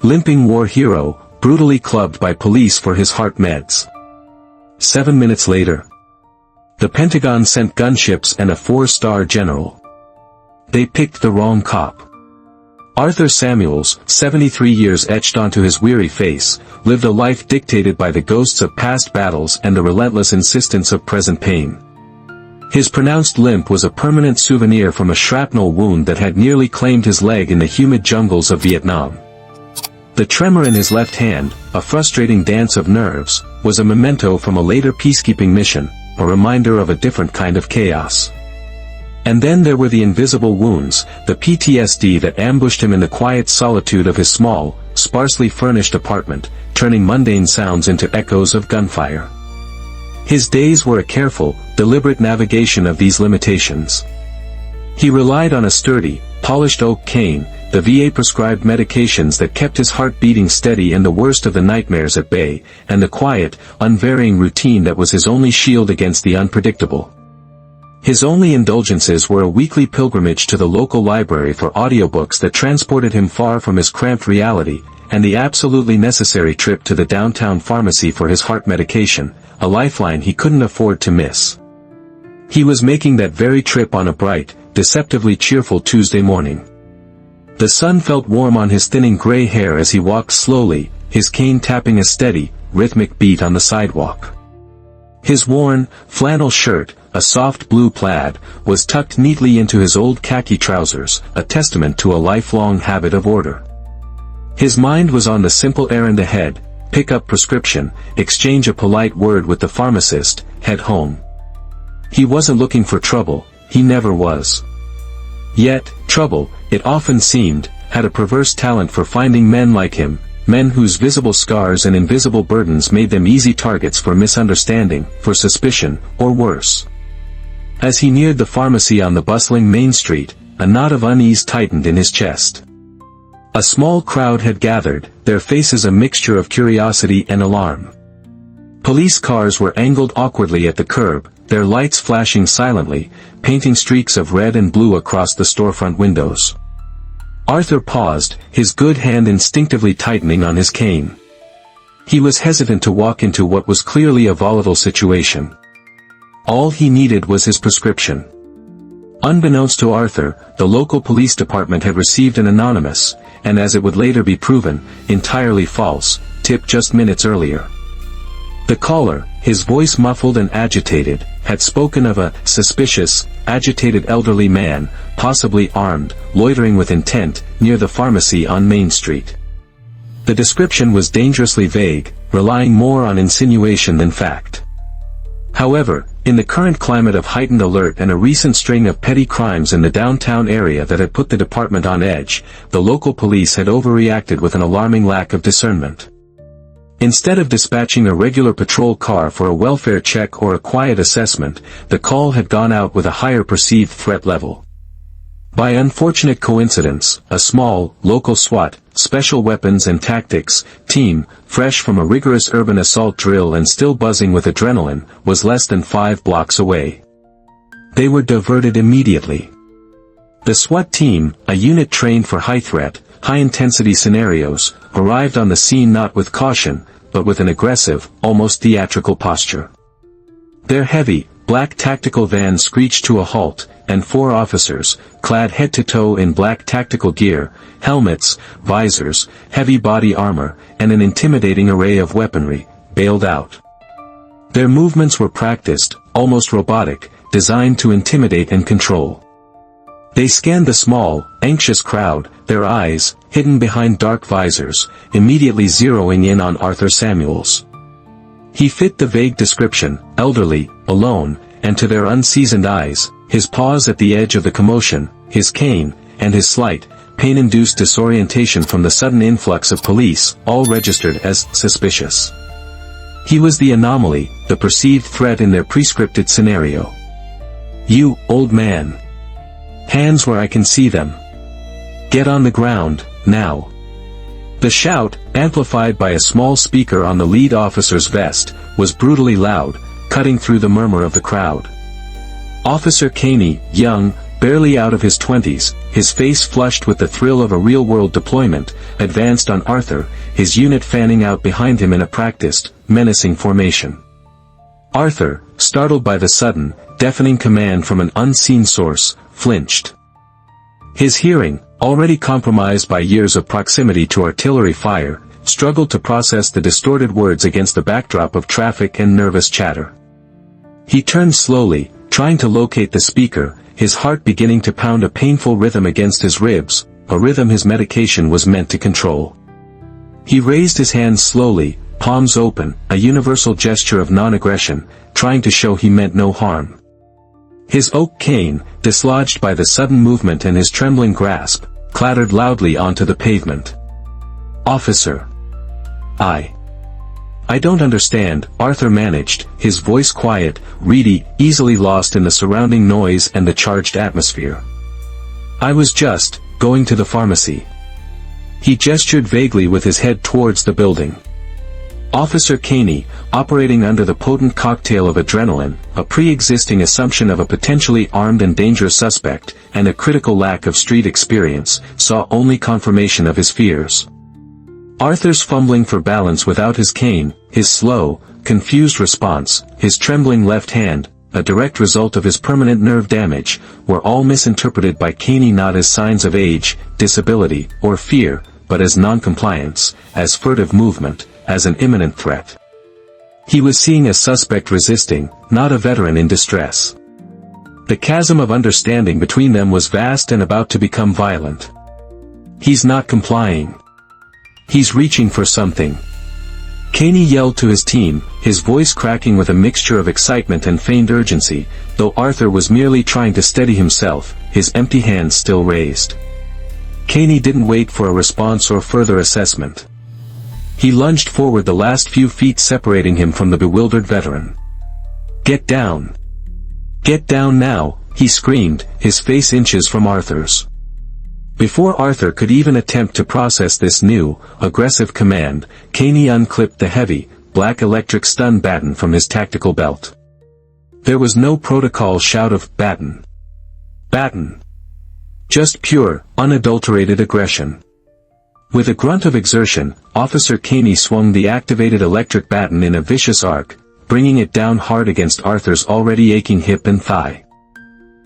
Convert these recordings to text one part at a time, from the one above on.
Limping war hero, brutally clubbed by police for his heart meds. 7 minutes later. The Pentagon sent gunships and a 4-star general. They picked the wrong cop. Arthur Samuels, 73 years etched onto his weary face, lived a life dictated by the ghosts of past battles and the relentless insistence of present pain. His pronounced limp was a permanent souvenir from a shrapnel wound that had nearly claimed his leg in the humid jungles of Vietnam. The tremor in his left hand, a frustrating dance of nerves, was a memento from a later peacekeeping mission, a reminder of a different kind of chaos. And then there were the invisible wounds, the PTSD that ambushed him in the quiet solitude of his small, sparsely furnished apartment, turning mundane sounds into echoes of gunfire. His days were a careful, deliberate navigation of these limitations. He relied on a sturdy, polished oak cane, the VA-prescribed medications that kept his heart beating steady and the worst of the nightmares at bay, and the quiet, unvarying routine that was his only shield against the unpredictable. His only indulgences were a weekly pilgrimage to the local library for audiobooks that transported him far from his cramped reality, and the absolutely necessary trip to the downtown pharmacy for his heart medication, a lifeline he couldn't afford to miss. He was making that very trip on a bright, deceptively cheerful Tuesday morning. The sun felt warm on his thinning gray hair as he walked slowly, his cane tapping a steady, rhythmic beat on the sidewalk. His worn, flannel shirt, a soft blue plaid, was tucked neatly into his old khaki trousers, a testament to a lifelong habit of order. His mind was on the simple errand ahead: pick up prescription, exchange a polite word with the pharmacist, head home. He wasn't looking for trouble, he never was. Yet, trouble, it often seemed, had a perverse talent for finding men like him, men whose visible scars and invisible burdens made them easy targets for misunderstanding, for suspicion, or worse. As he neared the pharmacy on the bustling main street, a knot of unease tightened in his chest. A small crowd had gathered, their faces a mixture of curiosity and alarm. Police cars were angled awkwardly at the curb, their lights flashing silently, painting streaks of red and blue across the storefront windows. Arthur paused, his good hand instinctively tightening on his cane. He was hesitant to walk into what was clearly a volatile situation. All he needed was his prescription. Unbeknownst to Arthur, the local police department had received an anonymous, and as it would later be proven, entirely false, tip just minutes earlier. The caller, his voice muffled and agitated, had spoken of a suspicious, agitated elderly man, possibly armed, loitering with intent, near the pharmacy on Main Street. The description was dangerously vague, relying more on insinuation than fact. However, in the current climate of heightened alert and a recent string of petty crimes in the downtown area that had put the department on edge, the local police had overreacted with an alarming lack of discernment. Instead of dispatching a regular patrol car for a welfare check or a quiet assessment, the call had gone out with a higher perceived threat level. By unfortunate coincidence, a small, local SWAT, Special Weapons and Tactics, team, fresh from a rigorous urban assault drill and still buzzing with adrenaline, was less than 5 blocks away. They were diverted immediately. The SWAT team, a unit trained for high-threat, high-intensity scenarios, arrived on the scene not with caution, but with an aggressive, almost theatrical posture. Their heavy, black tactical van screeched to a halt, and 4 officers, clad head to toe in black tactical gear, helmets, visors, heavy body armor, and an intimidating array of weaponry, bailed out. Their movements were practiced, almost robotic, designed to intimidate and control. They scanned the small, anxious crowd, their eyes, hidden behind dark visors, immediately zeroing in on Arthur Samuels. He fit the vague description: elderly, alone, and to their unseasoned eyes, his pause at the edge of the commotion, his cane, and his slight, pain-induced disorientation from the sudden influx of police, all registered as suspicious. He was the anomaly, the perceived threat in their prescripted scenario. "You, old man. Hands where I can see them. Get on the ground, now." The shout, amplified by a small speaker on the lead officer's vest, was brutally loud, cutting through the murmur of the crowd. Officer Caney, young, barely out of his 20s, his face flushed with the thrill of a real-world deployment, advanced on Arthur, his unit fanning out behind him in a practiced, menacing formation. Arthur, startled by the sudden, deafening command from an unseen source, flinched. His hearing, already compromised by years of proximity to artillery fire, struggled to process the distorted words against the backdrop of traffic and nervous chatter. He turned slowly, trying to locate the speaker, his heart beginning to pound a painful rhythm against his ribs, a rhythm his medication was meant to control. He raised his hands slowly, palms open, a universal gesture of non-aggression, trying to show he meant no harm. His oak cane, dislodged by the sudden movement and his trembling grasp, clattered loudly onto the pavement. "Officer. I don't understand," Arthur managed, his voice quiet, reedy, easily lost in the surrounding noise and the charged atmosphere. "I was just going to the pharmacy." He gestured vaguely with his head towards the building. Officer Caney, operating under the potent cocktail of adrenaline, a pre-existing assumption of a potentially armed and dangerous suspect, and a critical lack of street experience, saw only confirmation of his fears. Arthur's fumbling for balance without his cane, his slow, confused response, his trembling left hand, a direct result of his permanent nerve damage, were all misinterpreted by Caney not as signs of age, disability, or fear, but as non-compliance, as furtive movement, as an imminent threat. He was seeing a suspect resisting, not a veteran in distress. The chasm of understanding between them was vast and about to become violent. "He's not complying. He's reaching for something." Caney yelled to his team, his voice cracking with a mixture of excitement and feigned urgency, though Arthur was merely trying to steady himself, his empty hands still raised. Caney didn't wait for a response or further assessment. He lunged forward the last few feet separating him from the bewildered veteran. "Get down! Get down now!" he screamed, his face inches from Arthur's. Before Arthur could even attempt to process this new, aggressive command, Caney unclipped the heavy, black electric stun baton from his tactical belt. There was no protocol shout of "Baton! Baton!" Just pure, unadulterated aggression. With a grunt of exertion, Officer Caney swung the activated electric baton in a vicious arc, bringing it down hard against Arthur's already aching hip and thigh.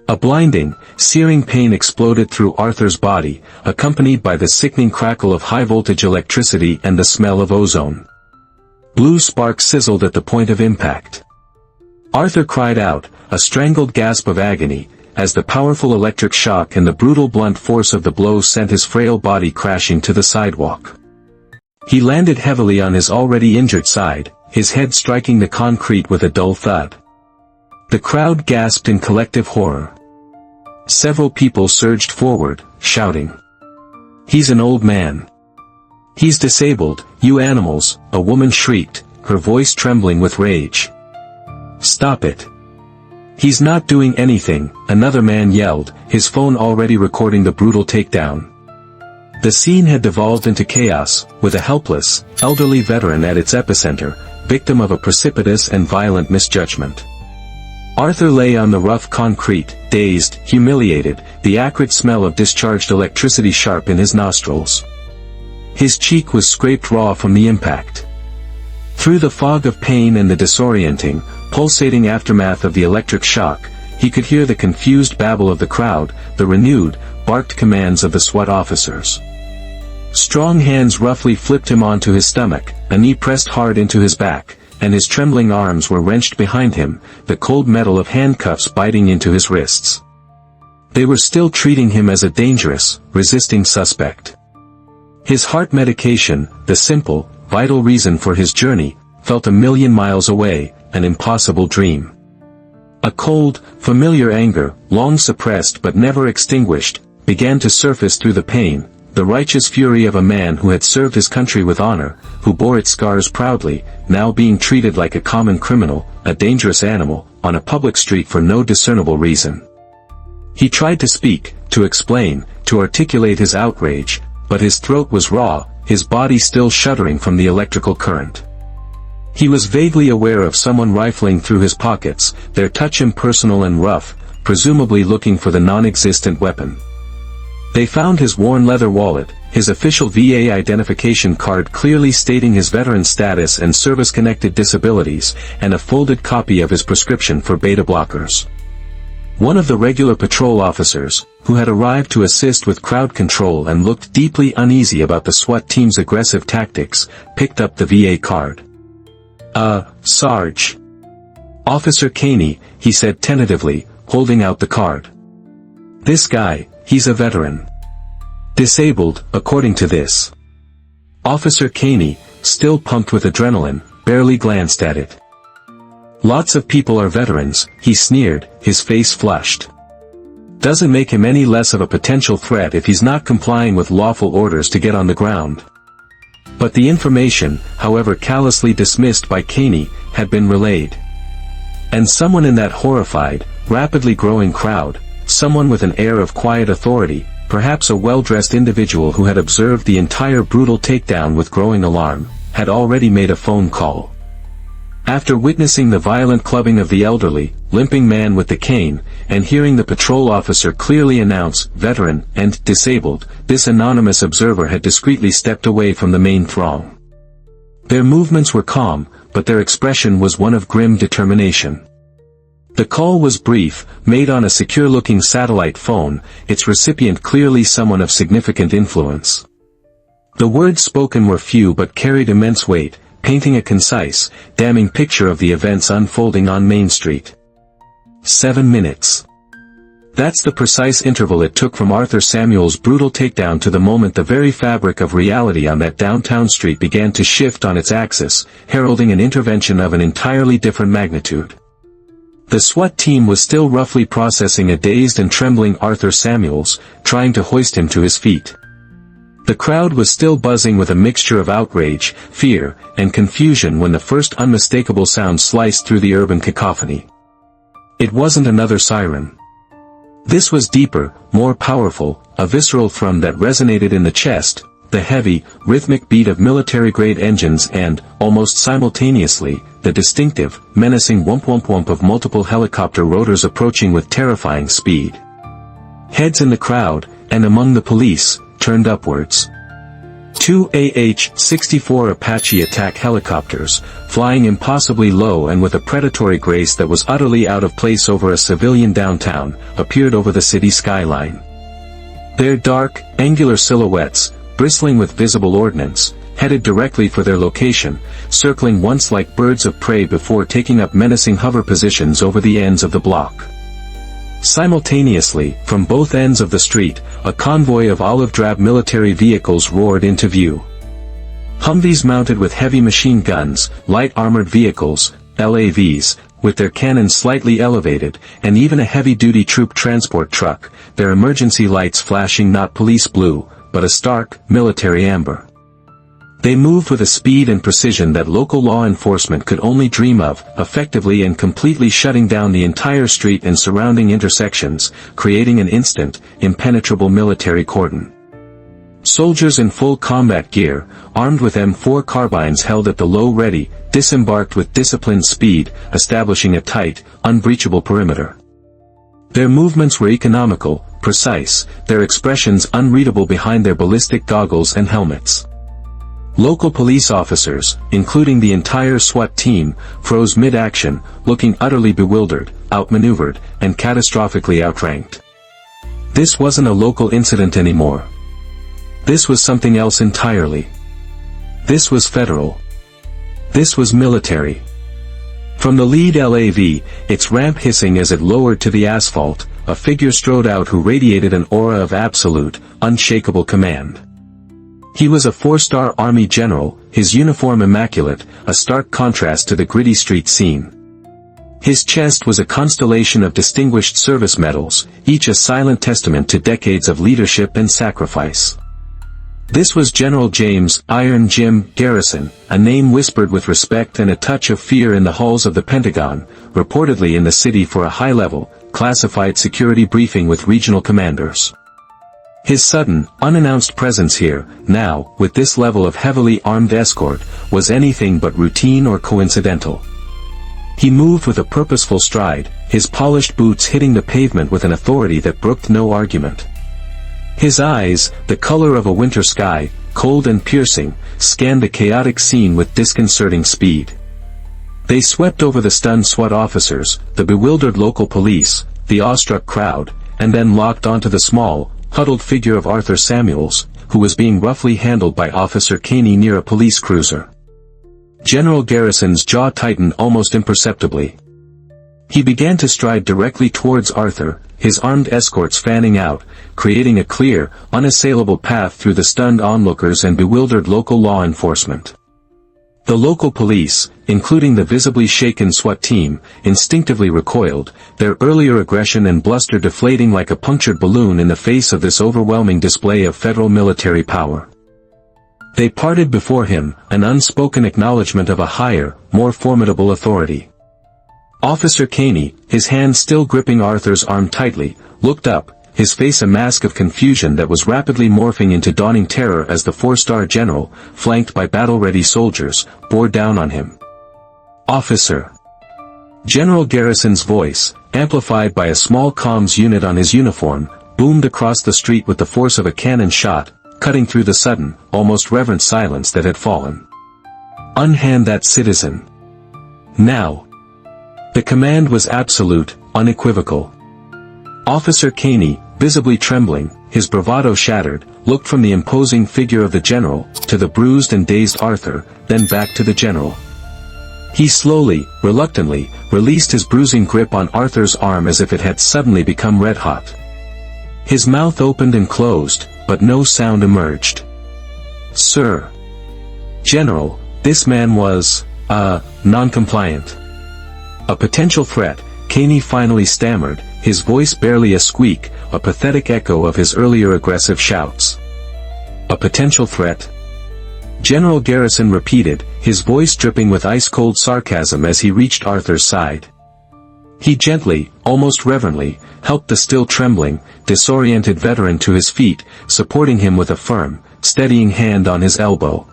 A blinding, searing pain exploded through Arthur's body, accompanied by the sickening crackle of high-voltage electricity and the smell of ozone. Blue sparks sizzled at the point of impact. Arthur cried out, a strangled gasp of agony, as the powerful electric shock and the brutal blunt force of the blow sent his frail body crashing to the sidewalk. He landed heavily on his already injured side, his head striking the concrete with a dull thud. The crowd gasped in collective horror. Several people surged forward, shouting, "He's an old man. He's disabled, you animals," a woman shrieked, her voice trembling with rage. "Stop it. He's not doing anything," another man yelled, his phone already recording the brutal takedown. The scene had devolved into chaos, with a helpless, elderly veteran at its epicenter, victim of a precipitous and violent misjudgment. Arthur lay on the rough concrete, dazed, humiliated, the acrid smell of discharged electricity sharp in his nostrils. His cheek was scraped raw from the impact. Through the fog of pain and the disorienting, pulsating aftermath of the electric shock, he could hear the confused babble of the crowd, the renewed, barked commands of the SWAT officers. Strong hands roughly flipped him onto his stomach, a knee pressed hard into his back, and his trembling arms were wrenched behind him, the cold metal of handcuffs biting into his wrists. They were still treating him as a dangerous, resisting suspect. His heart medication, the simple, vital reason for his journey, felt a million miles away, an impossible dream. A cold, familiar anger, long suppressed but never extinguished, began to surface through the pain, the righteous fury of a man who had served his country with honor, who bore its scars proudly, now being treated like a common criminal, a dangerous animal, on a public street for no discernible reason. He tried to speak, to explain, to articulate his outrage, but his throat was raw, his body still shuddering from the electrical current. He was vaguely aware of someone rifling through his pockets, their touch impersonal and rough, presumably looking for the non-existent weapon. They found his worn leather wallet, his official VA identification card clearly stating his veteran status and service-connected disabilities, and a folded copy of his prescription for beta blockers. One of the regular patrol officers, who had arrived to assist with crowd control and looked deeply uneasy about the SWAT team's aggressive tactics, picked up the VA card. Sarge. Officer Caney, he said tentatively, holding out the card. This guy, he's a veteran. Disabled, according to this. Officer Caney, still pumped with adrenaline, barely glanced at it. Lots of people are veterans, he sneered, his face flushed. Doesn't make him any less of a potential threat if he's not complying with lawful orders to get on the ground. But the information, however callously dismissed by Caney, had been relayed. And someone in that horrified, rapidly growing crowd, someone with an air of quiet authority, perhaps a well-dressed individual who had observed the entire brutal takedown with growing alarm, had already made a phone call. After witnessing the violent clubbing of the elderly, limping man with the cane, and hearing the patrol officer clearly announce "veteran" and "disabled," this anonymous observer had discreetly stepped away from the main throng. Their movements were calm, but their expression was one of grim determination. The call was brief, made on a secure-looking satellite phone, its recipient clearly someone of significant influence. The words spoken were few but carried immense weight, painting a concise, damning picture of the events unfolding on Main Street. 7 minutes. That's the precise interval it took from Arthur Samuel's brutal takedown to the moment the very fabric of reality on that downtown street began to shift on its axis, heralding an intervention of an entirely different magnitude. The SWAT team was still roughly processing a dazed and trembling Arthur Samuels, trying to hoist him to his feet. The crowd was still buzzing with a mixture of outrage, fear, and confusion when the first unmistakable sound sliced through the urban cacophony. It wasn't another siren. This was deeper, more powerful, a visceral thrum that resonated in the chest, the heavy, rhythmic beat of military-grade engines and, almost simultaneously, the distinctive, menacing whomp-whomp-whomp of multiple helicopter rotors approaching with terrifying speed. Heads in the crowd, and among the police, turned upwards. 2 AH-64 Apache attack helicopters, flying impossibly low and with a predatory grace that was utterly out of place over a civilian downtown, appeared over the city skyline. Their dark, angular silhouettes, bristling with visible ordnance, headed directly for their location, circling once like birds of prey before taking up menacing hover positions over the ends of the block. Simultaneously, from both ends of the street, a convoy of olive-drab military vehicles roared into view. Humvees mounted with heavy machine guns, light armored vehicles, LAVs, with their cannons slightly elevated, and even a heavy-duty troop transport truck, their emergency lights flashing not police blue, but a stark, military amber. They moved with a speed and precision that local law enforcement could only dream of, effectively and completely shutting down the entire street and surrounding intersections, creating an instant, impenetrable military cordon. Soldiers in full combat gear, armed with M4 carbines held at the low ready, disembarked with disciplined speed, establishing a tight, unbreachable perimeter. Their movements were economical, precise, their expressions unreadable behind their ballistic goggles and helmets. Local police officers, including the entire SWAT team, froze mid-action, looking utterly bewildered, outmaneuvered, and catastrophically outranked. This wasn't a local incident anymore. This was something else entirely. This was federal. This was military. From the lead LAV, its ramp hissing as it lowered to the asphalt, a figure strode out who radiated an aura of absolute, unshakable command. He was a 4-star Army general, his uniform immaculate, a stark contrast to the gritty street scene. His chest was a constellation of distinguished service medals, each a silent testament to decades of leadership and sacrifice. This was General James "Iron Jim" Garrison, a name whispered with respect and a touch of fear in the halls of the Pentagon, reportedly in the city for a high-level, classified security briefing with regional commanders. His sudden, unannounced presence here, now, with this level of heavily armed escort, was anything but routine or coincidental. He moved with a purposeful stride, his polished boots hitting the pavement with an authority that brooked no argument. His eyes, the color of a winter sky, cold and piercing, scanned the chaotic scene with disconcerting speed. They swept over the stunned SWAT officers, the bewildered local police, the awestruck crowd, and then locked onto the small, huddled figure of Arthur Samuels, who was being roughly handled by Officer Caney near a police cruiser. General Garrison's jaw tightened almost imperceptibly. He began to stride directly towards Arthur, his armed escorts fanning out, creating a clear, unassailable path through the stunned onlookers and bewildered local law enforcement. The local police, including the visibly shaken SWAT team, instinctively recoiled, their earlier aggression and bluster deflating like a punctured balloon in the face of this overwhelming display of federal military power. They parted before him, an unspoken acknowledgement of a higher, more formidable authority. Officer Caney, his hand still gripping Arthur's arm tightly, looked up, his face a mask of confusion that was rapidly morphing into dawning terror as the four-star general, flanked by battle-ready soldiers, bore down on him. "Officer!" General Garrison's voice, amplified by a small comms unit on his uniform, boomed across the street with the force of a cannon shot, cutting through the sudden, almost reverent silence that had fallen. "Unhand that citizen. Now!" The command was absolute, unequivocal. Officer Caney, visibly trembling, his bravado shattered, looked from the imposing figure of the general, to the bruised and dazed Arthur, then back to the general. He slowly, reluctantly, released his bruising grip on Arthur's arm as if it had suddenly become red-hot. His mouth opened and closed, but no sound emerged. "Sir." "General, this man was, non-compliant." "A potential threat," Caney finally stammered, his voice barely a squeak, a pathetic echo of his earlier aggressive shouts. "A potential threat?" General Garrison repeated, his voice dripping with ice-cold sarcasm as he reached Arthur's side. He gently, almost reverently, helped the still trembling, disoriented veteran to his feet, supporting him with a firm, steadying hand on his elbow.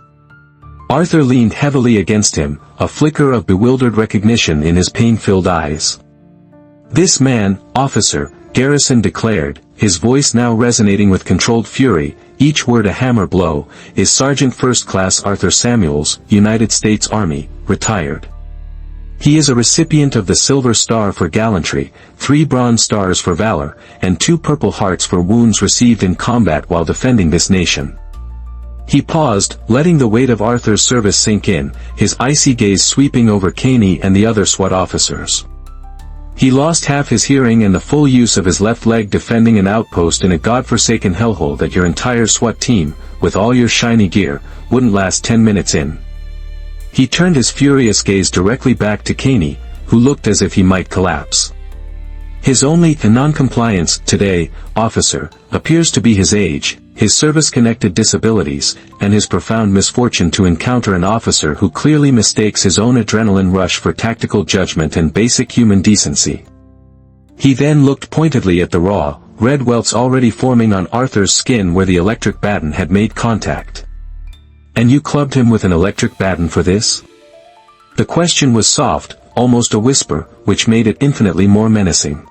Arthur leaned heavily against him, a flicker of bewildered recognition in his pain-filled eyes. "This man, Officer," Garrison declared, his voice now resonating with controlled fury, each word a hammer blow, "is Sergeant First Class Arthur Samuels, United States Army, retired. He is a recipient of the Silver Star for gallantry, 3 Bronze Stars for valor, and 2 Purple Hearts for wounds received in combat while defending this nation." He paused, letting the weight of Arthur's service sink in, his icy gaze sweeping over Caney and the other SWAT officers. He lost half his hearing and the full use of his left leg defending an outpost in a godforsaken hellhole that your entire SWAT team, with all your shiny gear, wouldn't last 10 minutes in. He turned his furious gaze directly back to Caney, who looked as if he might collapse. His only non-compliance today, officer, appears to be his age, his service-connected disabilities, and his profound misfortune to encounter an officer who clearly mistakes his own adrenaline rush for tactical judgment and basic human decency. He then looked pointedly at the raw, red welts already forming on Arthur's skin where the electric baton had made contact. "And you clubbed him with an electric baton for this?" The question was soft, almost a whisper, which made it infinitely more menacing.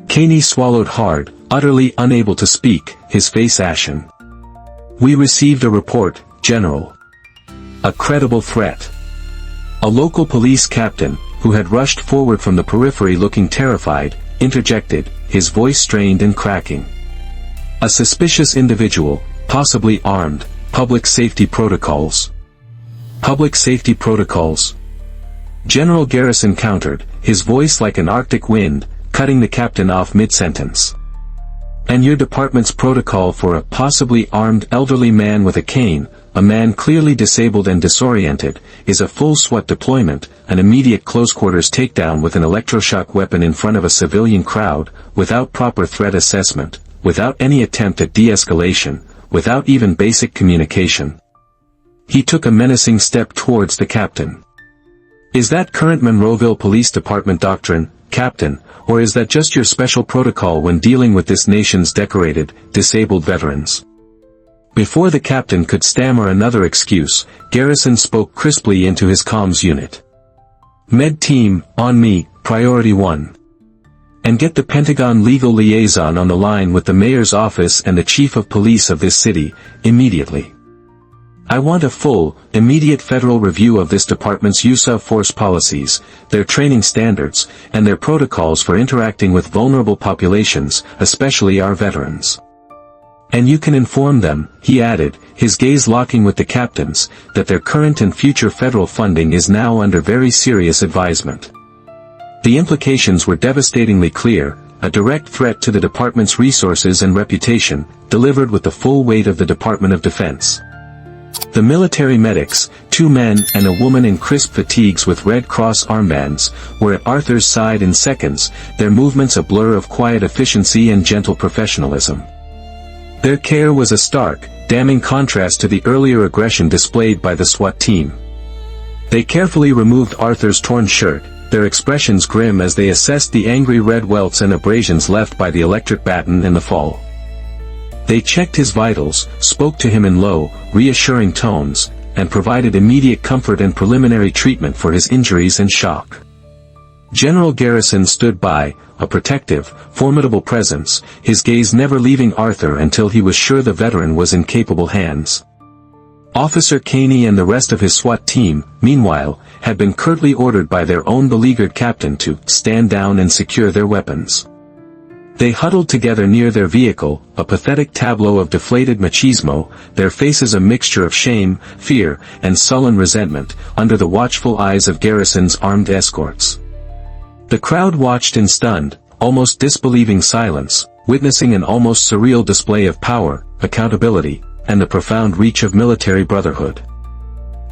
Caney swallowed hard, utterly unable to speak, his face ashen. "We received a report, General. A credible threat." A local police captain, who had rushed forward from the periphery looking terrified, interjected, his voice strained and cracking. "A suspicious individual, possibly armed, public safety protocols." "Public safety protocols?" General Garrison countered, his voice like an Arctic wind, cutting the captain off mid-sentence. "And your department's protocol for a possibly armed elderly man with a cane, a man clearly disabled and disoriented, is a full SWAT deployment, an immediate close-quarters takedown with an electroshock weapon in front of a civilian crowd, without proper threat assessment, without any attempt at de-escalation, without even basic communication." He took a menacing step towards the captain. "Is that current Monroeville Police Department doctrine, Captain, or is that just your special protocol when dealing with this nation's decorated, disabled veterans?" Before the captain could stammer another excuse, Garrison spoke crisply into his comms unit. "Med team, on me, priority 1. And get the Pentagon legal liaison on the line with the mayor's office and the chief of police of this city, immediately. I want a full, immediate federal review of this department's use of force policies, their training standards, and their protocols for interacting with vulnerable populations, especially our veterans. And you can inform them, he added, his gaze locking with the captain's, that their current and future federal funding is now under very serious advisement. The implications were devastatingly clear, a direct threat to the department's resources and reputation, delivered with the full weight of the Department of Defense. The military medics, 2 men and a woman in crisp fatigues with Red Cross armbands, were at Arthur's side in seconds, their movements a blur of quiet efficiency and gentle professionalism. Their care was a stark, damning contrast to the earlier aggression displayed by the SWAT team. They carefully removed Arthur's torn shirt, their expressions grim as they assessed the angry red welts and abrasions left by the electric baton in the fall. They checked his vitals, spoke to him in low, reassuring tones, and provided immediate comfort and preliminary treatment for his injuries and shock. General Garrison stood by, a protective, formidable presence, his gaze never leaving Arthur until he was sure the veteran was in capable hands. Officer Caney and the rest of his SWAT team, meanwhile, had been curtly ordered by their own beleaguered captain to stand down and secure their weapons. They huddled together near their vehicle, a pathetic tableau of deflated machismo, their faces a mixture of shame, fear, and sullen resentment, under the watchful eyes of Garrison's armed escorts. The crowd watched in stunned, almost disbelieving silence, witnessing an almost surreal display of power, accountability, and the profound reach of military brotherhood.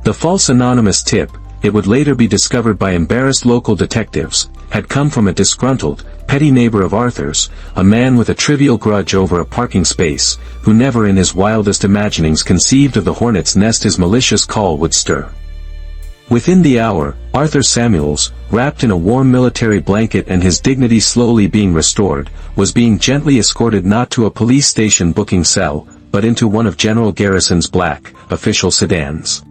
The false anonymous tip, it would later be discovered by embarrassed local detectives, had come from a disgruntled, petty neighbor of Arthur's, a man with a trivial grudge over a parking space, who never in his wildest imaginings conceived of the hornet's nest his malicious call would stir. Within the hour, Arthur Samuels, wrapped in a warm military blanket and his dignity slowly being restored, was being gently escorted not to a police station booking cell, but into one of General Garrison's black, official sedans.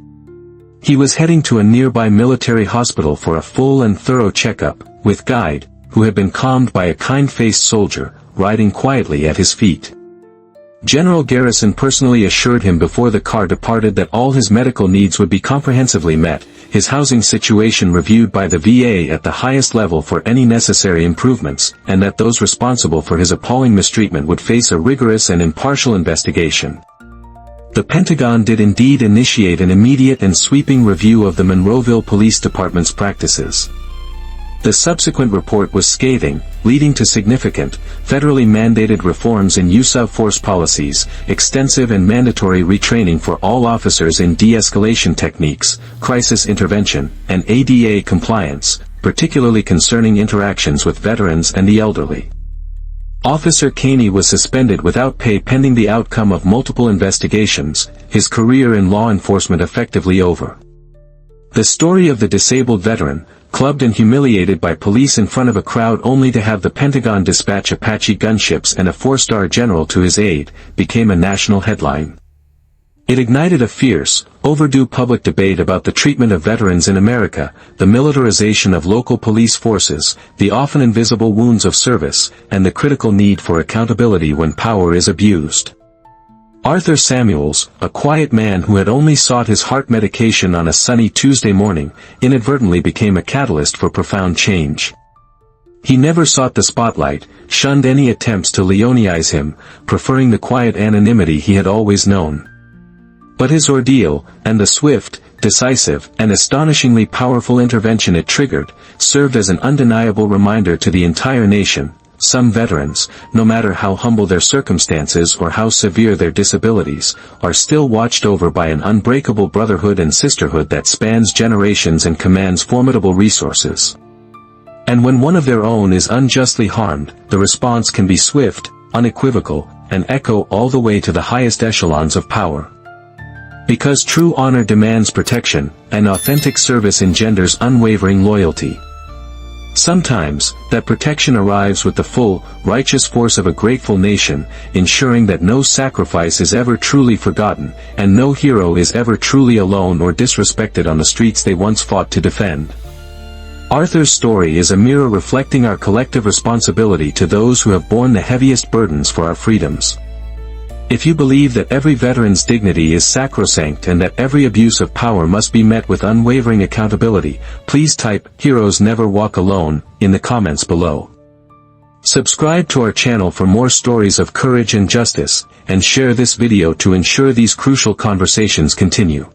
He was heading to a nearby military hospital for a full and thorough checkup, with Guide, who had been calmed by a kind-faced soldier, riding quietly at his feet. General Garrison personally assured him before the car departed that all his medical needs would be comprehensively met, his housing situation reviewed by the VA at the highest level for any necessary improvements, and that those responsible for his appalling mistreatment would face a rigorous and impartial investigation. The Pentagon did indeed initiate an immediate and sweeping review of the Monroeville Police Department's practices. The subsequent report was scathing, leading to significant, federally mandated reforms in use of force policies, extensive and mandatory retraining for all officers in de-escalation techniques, crisis intervention, and ADA compliance, particularly concerning interactions with veterans and the elderly. Officer Caney was suspended without pay pending the outcome of multiple investigations, his career in law enforcement effectively over. The story of the disabled veteran, clubbed and humiliated by police in front of a crowd only to have the Pentagon dispatch Apache gunships and a 4-star general to his aid, became a national headline. It ignited a fierce, overdue public debate about the treatment of veterans in America, the militarization of local police forces, the often invisible wounds of service, and the critical need for accountability when power is abused. Arthur Samuels, a quiet man who had only sought his heart medication on a sunny Tuesday morning, inadvertently became a catalyst for profound change. He never sought the spotlight, shunned any attempts to Leoneize him, preferring the quiet anonymity he had always known. But his ordeal, and the swift, decisive, and astonishingly powerful intervention it triggered, served as an undeniable reminder to the entire nation. Some veterans, no matter how humble their circumstances or how severe their disabilities, are still watched over by an unbreakable brotherhood and sisterhood that spans generations and commands formidable resources. And when one of their own is unjustly harmed, the response can be swift, unequivocal, and echo all the way to the highest echelons of power. Because true honor demands protection, and authentic service engenders unwavering loyalty. Sometimes, that protection arrives with the full, righteous force of a grateful nation, ensuring that no sacrifice is ever truly forgotten, and no hero is ever truly alone or disrespected on the streets they once fought to defend. Arthur's story is a mirror reflecting our collective responsibility to those who have borne the heaviest burdens for our freedoms. If you believe that every veteran's dignity is sacrosanct and that every abuse of power must be met with unwavering accountability, please type "Heroes Never Walk Alone" in the comments below. Subscribe to our channel for more stories of courage and justice, and share this video to ensure these crucial conversations continue.